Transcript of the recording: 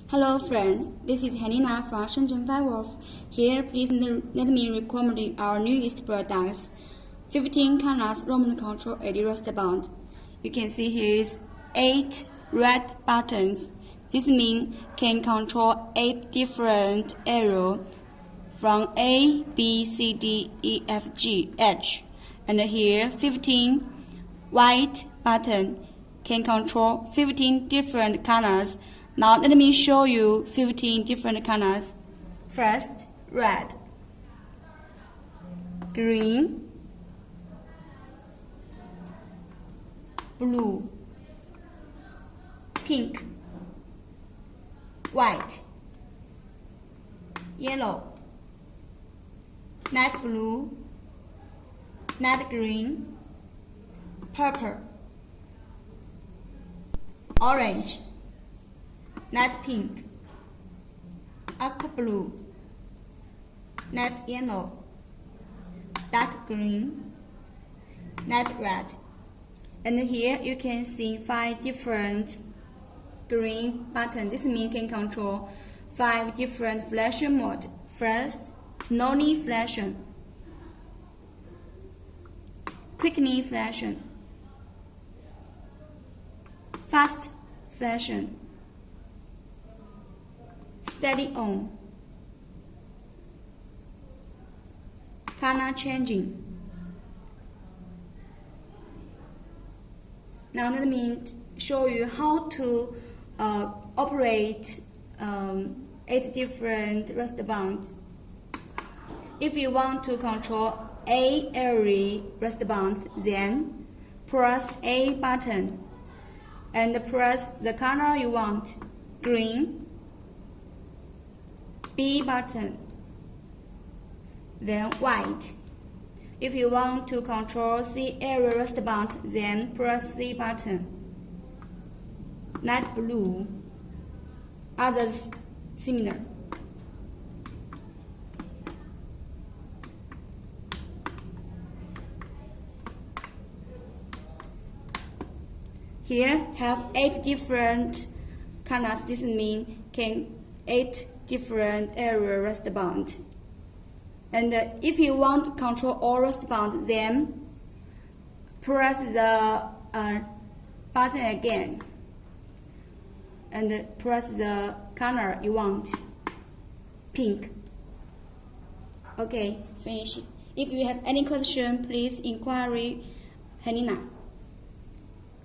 Hello friend, this is Helena from Shenzhen Firewolf. Here, please let me recommend our newest products. 15 colors remote control LED wristband. You can see here is 8 red buttons. This means can control 8 different areas from A, B, C, D, E, F, G, H. And here 15 white buttons can control 15 different colors. Now let me show you 15 different colors. First, red, green, blue, pink, white, yellow, light blue, light green, purple, orange, light pink, aqua blue, light yellow, dark green, light red. And here you can see 5 different green buttons. This means can control 5 different flashing modes. First, slowly flashing, quickly flashing, fast flashing, steady on, color changing. Now let me show you how to operate 8 different wristbands. If you want to control A area wristband, then press A button and press the color you want, green. B button, then white. If you want to control C area wristband, then press C button. Light blue, others similar. Here have 8 different colors. This means can 8 different area wristband. And if you want to control all wristbands, then press the button again and press the color you want, pink. Okay, finish it. If you have any question, please inquire Helena.